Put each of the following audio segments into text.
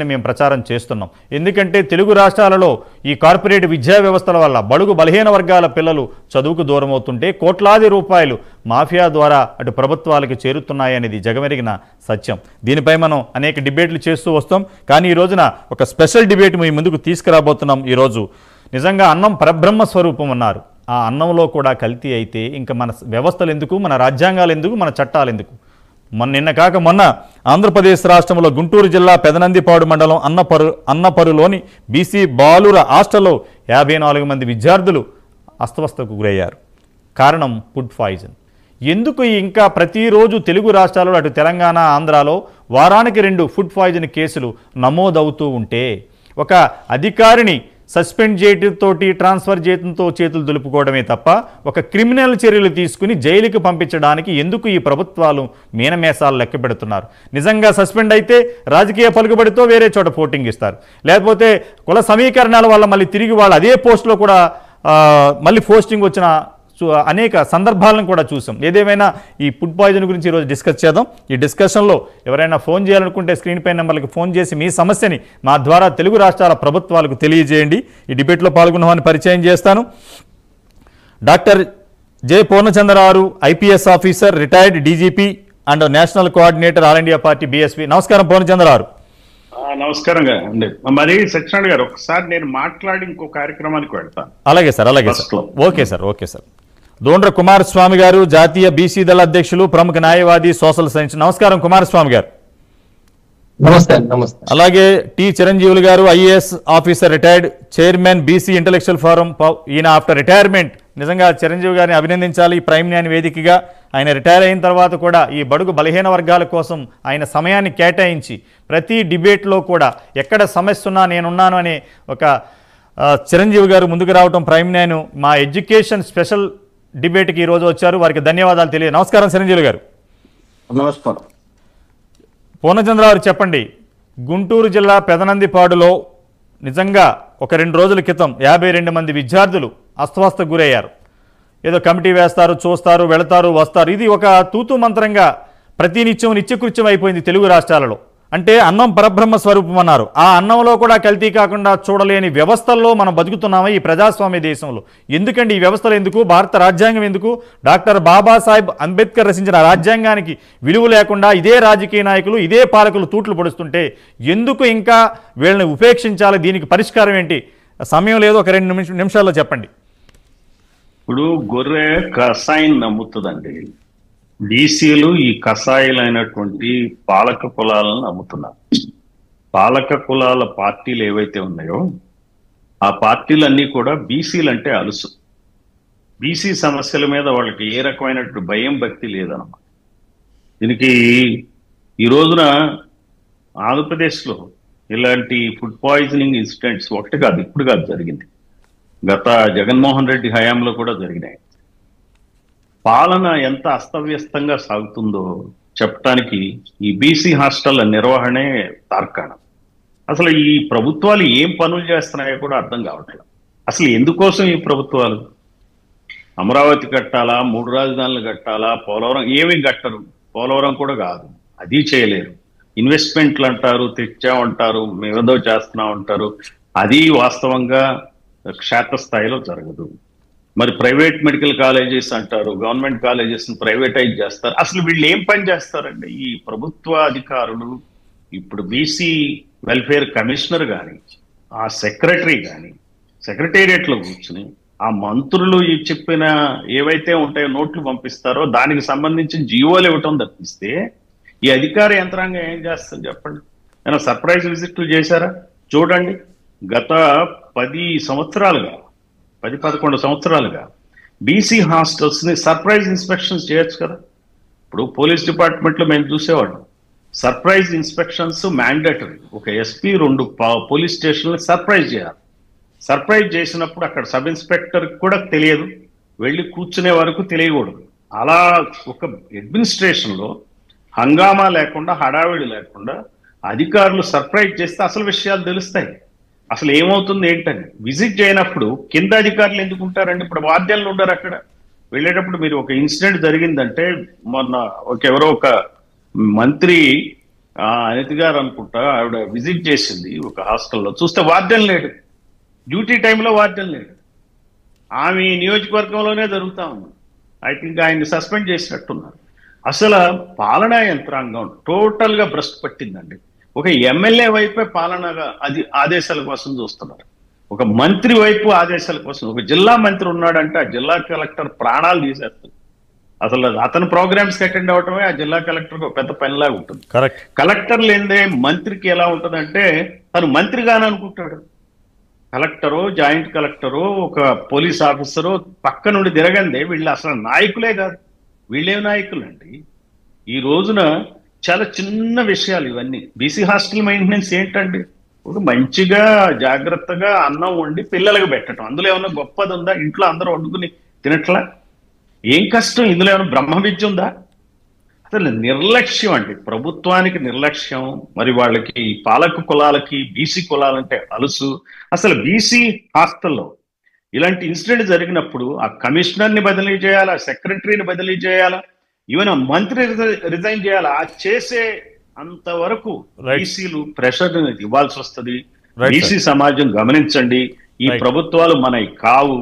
మేము ప్రచారం చేస్తున్నాం. ఎందుకంటే తెలుగు రాష్ట్రాలలో ఈ కార్పొరేట్ విద్యా వ్యవస్థల వల్ల బడుగు బలహీన వర్గాల పిల్లలు చదువుకు దూరం అవుతుంటే కోట్లాది రూపాయలు మాఫియా ద్వారా అటు ప్రభుత్వాలకు చేరుతున్నాయనేది జగమెరిగిన సత్యం. దీనిపై మనం అనేక డిబేట్లు చేస్తూ వస్తాం. కానీ ఈ రోజున ఒక స్పెషల్ డిబేట్ మీ ముందుకు తీసుకురాబోతున్నాం. ఈరోజు నిజంగా అన్నం పరబ్రహ్మ స్వరూపం అన్నారు. ఆ అన్నంలో కూడా కల్తీ అయితే ఇంకా మన వ్యవస్థలు ఎందుకు, మన రాజ్యాంగాలు ఎందుకు, మన చట్టాలు ఎందుకు? నిన్న కాక మొన్న ఆంధ్రప్రదేశ్ రాష్ట్రంలో గుంటూరు జిల్లా పెదనందిపాడు మండలం అన్నపరులోని బీసీ బాలుర హాస్టల్లో 54 మంది విద్యార్థులు అస్తవ్యస్తకు గురయ్యారు. కారణం ఫుడ్ పాయిజన్. ఎందుకు ఇంకా ప్రతిరోజు తెలుగు రాష్ట్రాల్లో అటు తెలంగాణ, ఆంధ్రాలో వారానికి 2 ఫుడ్ పాయిజన్ కేసులు నమోదవుతూ ఉంటే ఒక అధికారిని సస్పెండ్ చేయడంతో ట్రాన్స్ఫర్ చేయడంతో చేతులు దులుపుకోవడమే తప్ప ఒక క్రిమినల్ చర్యలు తీసుకుని జైలుకి పంపించడానికి ఎందుకు ఈ ప్రభుత్వాలు మీనమేసాలు లెక్క పెడుతున్నారు? నిజంగా సస్పెండ్ అయితే రాజకీయ పలుకుబడితో వేరే చోట పోస్టింగ్ ఇస్తారు, లేకపోతే కుల సమీకరణాల వల్ల మళ్ళీ తిరిగి వాళ్ళు అదే పోస్టులో కూడా మళ్ళీ పోస్టింగ్ వచ్చిన అనేక సందర్భాలను కూడా చూసాం. ఏదేమైనా ఈ ఫుడ్ పాయిజన్ గురించి ఈరోజు డిస్కస్ చేద్దాం. ఈ డిస్కషన్లో ఎవరైనా ఫోన్ చేయాలనుకుంటే స్క్రీన్ పై నెంబర్లకు ఫోన్ చేసి మీ సమస్యని మా ద్వారా తెలుగు రాష్ట్రాల ప్రభుత్వాలకు తెలియజేయండి. ఈ డిబేట్లో పాల్గొన్నవారిని పరిచయం చేస్తాను. Doctor J Purnachandrarao, IPS officer, retired DGP and national coordinator all India party BSP. నమస్కారం పూర్ణచంద్రరావు. నమస్కారం అండి. మరి సత్యనారాయణ గారు, ఒకసారి నేను మాట్లాడి ఇంకో కార్యక్రమానికి వెళ్తాను. అలాగే సార్, అలాగే sir. Okay sir, okay sir. Dondra Kumaraswamy garu, జాతీయ బీసీ దళ అధ్యక్షులు, ప్రముఖ న్యాయవాది, సోషల్ సైన్స్. నమస్కారం కుమారస్వామి గారు. నమస్తే. నమస్తే. అలాగే టి చిరంజీవులు గారు, IAS officer, retired, chairman BC intellectual forum. ఈయన ఆఫ్టర్ రిటైర్మెంట్ నిజంగా చిరంజీవి గారిని అభినందించాలి. ప్రైమ్ న్యాయ వేదికగా ఆయన రిటైర్ అయిన తర్వాత కూడా ఈ బడుగు బలహీన వర్గాల కోసం ఆయన సమయాన్ని కేటాయించి ప్రతి డిబేట్లో కూడా ఎక్కడ సమస్య ఉన్నా నేనున్నాను అనే ఒక చిరంజీవి గారు ముందుకు రావడం, ప్రైమ్ న్యాయను మా ఎడ్యుకేషన్ స్పెషల్ డిబేట్కి ఈరోజు వచ్చారు. వారికి ధన్యవాదాలు తెలియదు. నమస్కారం చిరంజీవి గారు. నమస్కారం. పూర్ణచంద్రరావు చెప్పండి, గుంటూరు జిల్లా పెదనందిపాడులో నిజంగా ఒక 2 రోజుల క్రితం 52 మంది విద్యార్థులు అస్తవ్యస్తకు గురయ్యారు. ఏదో కమిటీ వేస్తారు, చూస్తారు, వెళతారు, వస్తారు. ఇది ఒక తూతు మంత్రంగా ప్రతినిత్యం నిత్యకృత్యం అయిపోయింది తెలుగు రాష్ట్రాలలో. అంటే అన్నం పరబ్రహ్మ స్వరూపం అన్నారు. ఆ అన్నంలో కూడా కల్తీ కాకుండా చూడలేని వ్యవస్థల్లో మనం బతుకుతున్నామా ఈ ప్రజాస్వామ్య దేశంలో? ఎందుకండి ఈ వ్యవస్థలు ఎందుకు? భారత రాజ్యాంగం ఎందుకు? డాక్టర్ బాబాసాహెబ్ అంబేద్కర్ రచించిన రాజ్యాంగానికి విలువ లేకుండా ఇదే రాజకీయ నాయకులు, ఇదే పాలకులు తూట్లు పొడుస్తుంటే ఎందుకు ఇంకా వీళ్ళని ఉపేక్షించాలి? దీనికి పరిష్కారం ఏంటి? సమయం లేదు, ఒక 2 నిమిషాల్లో చెప్పండి. ఇప్పుడు గొర్రె కషాయం నమ్ముతుందండి. బీసీలు ఈ కషాయాలైనటువంటి పాలక కులాలను నమ్ముతున్నారు. పాలక కులాల పార్టీలు ఏవైతే ఉన్నాయో ఆ పార్టీలన్నీ కూడా బీసీలు అంటే అలుసు. బీసీ సమస్యల మీద వాళ్ళకి ఏ రకమైనటువంటి భయం, భక్తి లేదన్నమాట. దీనికి ఈ రోజున ఆంధ్రప్రదేశ్లో ఇలాంటి ఫుడ్ పాయిజనింగ్ ఇన్సిడెంట్స్ ఒకటి కాదు, ఇప్పుడు కాదు, జరిగింది. గత జగన్మోహన్ రెడ్డి హయాంలో కూడా జరిగినాయి. పాలన ఎంత అస్తవ్యస్తంగా సాగుతుందో చెప్పడానికి ఈ బీసీ హాస్టళ్ల నిర్వహణే తార్కాణం. అసలు ఈ ప్రభుత్వాలు ఏం పనులు చేస్తున్నాయో కూడా అర్థం కావట్లేదు. అసలు ఎందుకోసం ఈ ప్రభుత్వాలు? అమరావతి కట్టాలా, 3 రాజధానులు కట్టాలా, పోలవరం ఏమీ కట్టరు. పోలవరం కూడా కాదు, అది చేయలేరు. ఇన్వెస్ట్మెంట్లు అంటారు, తెచ్చామంటారు, మేమేదో చేస్తున్నామంటారు. అది వాస్తవంగా క్షేత్రస్థాయిలో జరగదు. మరి ప్రైవేట్ మెడికల్ కాలేజెస్ అంటారు, గవర్నమెంట్ కాలేజెస్ ప్రైవేటైజ్ చేస్తారు. అసలు వీళ్ళు ఏం పని చేస్తారండి ఈ ప్రభుత్వ అధికారులు? ఇప్పుడు బీసీ వెల్ఫేర్ కమిషనర్ కానీ, ఆ సెక్రటరీ కానీ సెక్రటేరియట్లో కూర్చుని ఆ మంత్రులు చెప్పిన ఏవైతే ఉంటాయో నోట్లు పంపిస్తారో దానికి సంబంధించిన జీవోలు ఇవ్వటం తప్పిస్తే ఈ అధికార యంత్రాంగం ఏం చేస్తారు చెప్పండి? ఏమైనా సర్ప్రైజ్ విజిట్లు చేశారా? చూడండి, గత 10-11 సంవత్సరాలుగా బీసీ హాస్టల్స్ ని సర్ప్రైజ్ ఇన్స్పెక్షన్స్ చేయొచ్చు కదా. ఇప్పుడు పోలీస్ డిపార్ట్మెంట్లో మేము చూసేవాళ్ళం, సర్ప్రైజ్ ఇన్స్పెక్షన్స్ మ్యాండేటరీ. ఒక ఎస్పీ 2 పోలీస్ స్టేషన్లు సర్ప్రైజ్ చేయాలి. సర్ప్రైజ్ చేసినప్పుడు అక్కడ సబ్ ఇన్స్పెక్టర్ కూడా తెలియదు, వెళ్ళి కూర్చునే వరకు తెలియకూడదు. అలా ఒక అడ్మినిస్ట్రేషన్లో హంగామా లేకుండా, హడావిడి లేకుండా అధికారులు సర్ప్రైజ్ చేస్తే అసలు విషయాలు తెలుస్తాయి. అసలు ఏమవుతుంది ఏంటని విజిట్ చేయనప్పుడు కింద అధికారులు ఎందుకు ఉంటారండి? ఇప్పుడు వాద్యాలు ఉండరు అక్కడ. వెళ్ళేటప్పుడు మీరు ఒక ఇన్సిడెంట్ జరిగిందంటే, మొన్న ఎవరో ఒక మంత్రి అనిత గారు అనుకుంటా, ఆవిడ విజిట్ చేసింది ఒక హాస్టల్లో. చూస్తే వార్డెన్ లేడు, డ్యూటీ టైంలో వార్డెన్ లేడు. ఆమె నియోజకవర్గంలోనే జరుగుతా ఉంది. ఐ థింక్ ఆయన్ని సస్పెండ్ చేసినట్టున్నారు. అసలు పాలనా యంత్రాంగం టోటల్ గా భ్రష్టు పట్టిందండి. ఒక ఎమ్మెల్యే వైపే పాలనగా అది ఆదేశాల కోసం చూస్తున్నారు, ఒక మంత్రి వైపు ఆదేశాల కోసం. ఒక జిల్లా మంత్రి ఉన్నాడంటే ఆ జిల్లా కలెక్టర్ ప్రాణాలు తీసేస్తారు. అసలు అతను ప్రోగ్రామ్స్ అటెండ్ అవటమే ఆ జిల్లా కలెక్టర్ ఒక పెద్ద పనిలాగా ఉంటుంది. కరెక్ట్. కలెక్టర్ లేదే మంత్రికి ఎలా ఉంటుందంటే తను మంత్రిగానే అనుకుంటాడు. కలెక్టరో జాయింట్ కలెక్టరో ఒక పోలీస్ ఆఫీసరో పక్క నుండి తిరగందే వీళ్ళు అసలు నాయకులే కాదు. వీళ్ళే నాయకులండి. ఈ రోజున చాలా చిన్న విషయాలు ఇవన్నీ. బీసీ హాస్టల్ మెయింటెనెన్స్ ఏంటండి? ఒక మంచిగా జాగ్రత్తగా అన్నం వండి పిల్లలకు పెట్టడం, అందులో ఏమన్నా గొప్పది ఉందా? ఇంట్లో అందరూ వండుకుని తినట్లా? ఏం కష్టం ఇందులో? ఏమైనా బ్రహ్మ విద్య ఉందా? అసలు నిర్లక్ష్యం అండి, ప్రభుత్వానికి నిర్లక్ష్యం. మరి వాళ్ళకి పాలక కులాలకి బీసీ కులాలంటే అలుసు. అసలు బీసీ హాస్టల్లో ఇలాంటి ఇన్సిడెంట్ జరిగినప్పుడు ఆ కమిషనర్ని బదిలీ చేయాలా, సెక్రటరీని బదిలీ చేయాలా, ఈవెన్ ఆ మంత్రి రిజైన్ చేయాలా? ఆ చేసే అంతవరకు బీసీలు ప్రెషర్ ఇవ్వాల్సి వస్తుంది. బీసీ సమాజం గమనించండి, ఈ ప్రభుత్వాలు మనవి కావు,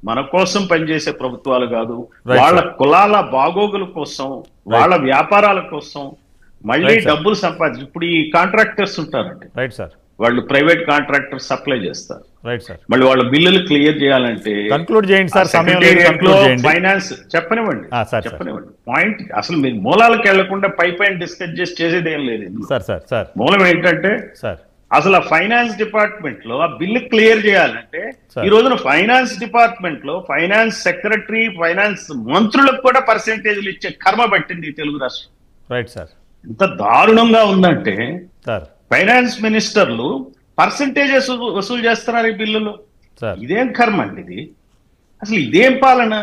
మన కోసం పనిచేసే ప్రభుత్వాలు కాదు. వాళ్ళ కులాల బాగోగుల కోసం, వాళ్ళ వ్యాపారాల కోసం మళ్ళీ డబ్బులు సంపాదించి. ఇప్పుడు ఈ కాంట్రాక్టర్స్ ఉంటారండి, వాళ్ళు ప్రైవేట్ కాంట్రాక్టర్ సప్లై చేస్తారు. మళ్ళీ వాళ్ళ బిల్లులు క్లియర్ చేయాలంటే ఫైనాన్స్ చెప్పనివ్వండి. పాయింట్ అసలు మీరు మూలాలకు వెళ్లకుండా పైన డిస్కస్ చేసేది ఏం లేదు. మూలం ఏంటంటే అసలు ఆ ఫైనాన్స్ డిపార్ట్మెంట్ లో ఆ బిల్లు క్లియర్ చేయాలంటే ఈ రోజున ఫైనాన్స్ డిపార్ట్మెంట్ లో ఫైనాన్స్ సెక్రటరీ, ఫైనాన్స్ మంత్రులకు కూడా పర్సెంటేజ్లు ఇచ్చే కర్మ పట్టింది ఈ తెలుగు రాష్ట్రం. Right sir. ఎంత దారుణంగా ఉందంటే ఫైనాన్స్ మినిస్టర్లు పర్సెంటేజెస్ వసూలు చేస్తున్నారు ఈ బిల్లులో. ఇదేం కర్మ అండి ఇది? అసలు ఇదేం పాలన?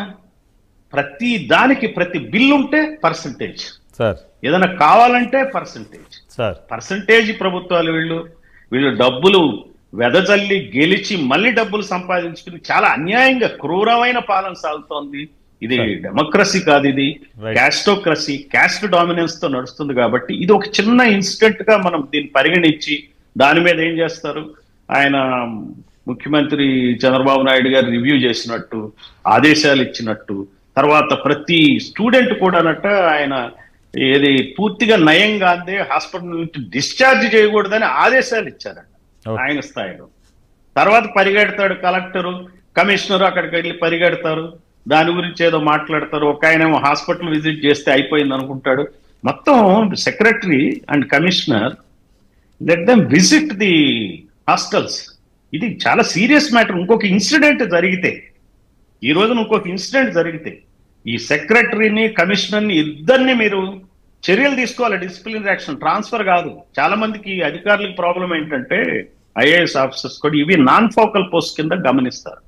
ప్రతి దానికి ప్రతి బిల్లు ఉంటే పర్సెంటేజ్, ఏదైనా కావాలంటే పర్సెంటేజ్ ప్రభుత్వాలు. వీళ్ళు డబ్బులు వెదజల్లి గెలిచి మళ్ళీ డబ్బులు సంపాదించుకుని చాలా అన్యాయంగా క్రూరమైన పాలన సాగుతోంది. ఇది డెమోక్రసీ కాదు, ఇది క్యాస్టోక్రసీ, క్యాస్ట్ డామినెన్స్ తో నడుస్తుంది. కాబట్టి ఇది ఒక చిన్న ఇన్సిడెంట్ గా మనం దీన్ని పరిగణించి దాని మీద ఏం చేస్తారు, ఆయన ముఖ్యమంత్రి చంద్రబాబు నాయుడు గారు రివ్యూ చేసినట్టు, ఆదేశాలు ఇచ్చినట్టు, తర్వాత ప్రతి స్టూడెంట్ కూడా ఆయన ఏది పూర్తిగా నయంగా అందే హాస్పిటల్ నుంచి డిశ్చార్జ్ చేయకూడదని ఆదేశాలు ఇచ్చారంట ఆయన స్థాయిలో. తర్వాత పరిగెడతాడు కలెక్టరు, కమిషనరు, అక్కడికి వెళ్ళి పరిగెడతారు, దాని గురించి ఏదో మాట్లాడతారు. ఒక ఆయనేమో హాస్పిటల్ విజిట్ చేస్తే అయిపోయింది అనుకుంటాడు. మొత్తం secretary and commissioner let them visit the hostels. ఇది చాలా సీరియస్ మ్యాటర్. ఇంకొక ఇన్సిడెంట్ జరిగితే, ఈ రోజున ఇంకొక ఇన్సిడెంట్ జరిగితే ఈ సెక్రటరీని కమిషనర్ని ఇద్దరిని మీరు చర్యలు తీసుకోవాలి, డిసిప్లినరీ యాక్షన్, ట్రాన్స్ఫర్ కాదు. చాలా మందికి అధికారులకు ప్రాబ్లం ఏంటంటే ఐఏఎస్ ఆఫీసర్స్ కూడా ఇవి నాన్ ఫోకల్ పోస్ట్ కింద గమనిస్తారు.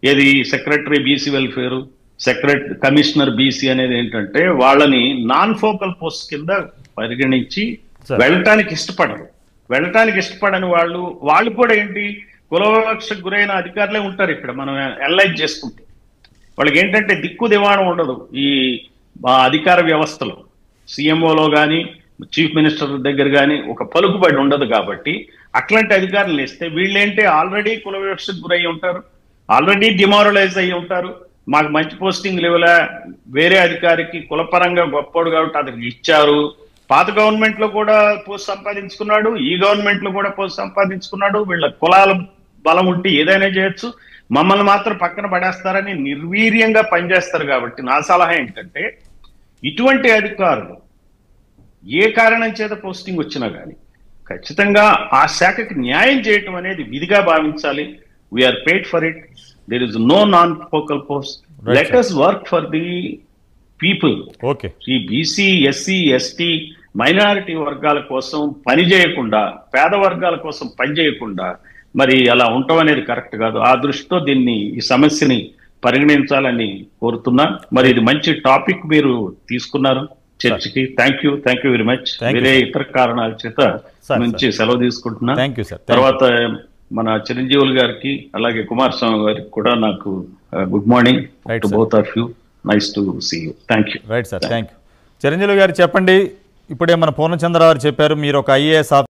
ఏది secretary BC welfare, commissioner BC అనేది ఏంటంటే వాళ్ళని నాన్ ఫోకల్ పోస్ట్ కింద పరిగణించి వెళ్ళటానికి ఇష్టపడని వాళ్ళు కూడా ఏంటి కులవివక్షకు గురైన అధికారులే ఉంటారు. ఇక్కడ మనం అనలైజ్ చేసుకుంటే వాళ్ళకి ఏంటంటే దిక్కు దివాణం ఉండదు ఈ అధికార వ్యవస్థలో. సీఎంఓలో కానీ చీఫ్ మినిస్టర్ దగ్గర కానీ ఒక పలుకుబడి ఉండదు. కాబట్టి అట్లాంటి అధికారులు ఇస్తే వీళ్ళేంటి ఆల్రెడీ కుల వివక్షకు గురై ఉంటారు, ఆల్రెడీ డిమారలైజ్ అయ్యి ఉంటారు. మాకు మంచి పోస్టింగ్ లేవలా, వేరే అధికారికి కులపరంగా గొప్పోడు కాబట్టి అతనికి ఇచ్చారు. పాత గవర్నమెంట్ లో కూడా పోస్ట్ సంపాదించుకున్నాడు, ఈ గవర్నమెంట్ లో కూడా పోస్ట్ సంపాదించుకున్నాడు. వీళ్ళ కులాల బలం ఉంటే ఏదైనా చేయొచ్చు, మమ్మల్ని మాత్రం పక్కన పడేస్తారని నిర్వీర్యంగా పనిచేస్తారు. కాబట్టి నా సలహా ఏంటంటే ఇటువంటి అధికారులు ఏ కారణం చేత పోస్టింగ్ వచ్చినా కానీ ఖచ్చితంగా ఆ శాఖకి న్యాయం చేయటం అనేది విధిగా భావించాలి. We are paid for it, there is no non focal post, let us work for the people. ఈ బీసీ, ఎస్సీ, ఎస్టీ, మైనారిటీ వర్గాల కోసం పని చేయకుండా, పేద వర్గాల కోసం పని చేయకుండా మరి అలా ఉండటం అనేది కరెక్ట్ కాదు. ఆ దృష్టితో ఈ సమస్యని పరిగణించాలని కోరుతున్నా. మరి ఇది మంచి టాపిక్ మీరు తీసుకున్నారు చర్చకి. Thank you very much. వేరే ఇతర కారణాల చేత నుంచి సెలవు తీసుకుంటున్నా. తర్వాత మన చిరంజీవులు గారికి అలాగే కుమారస్వామి గారికి కూడా నాకు good morning to both of you. Nice to see you. Thank you. Right sir, thank you. Chiranjeevi గారు చెప్పండి, ఇప్పుడే మన పూర్ణచంద్ర గారు చెప్పారు, మీరు ఒక ఐఏఎస్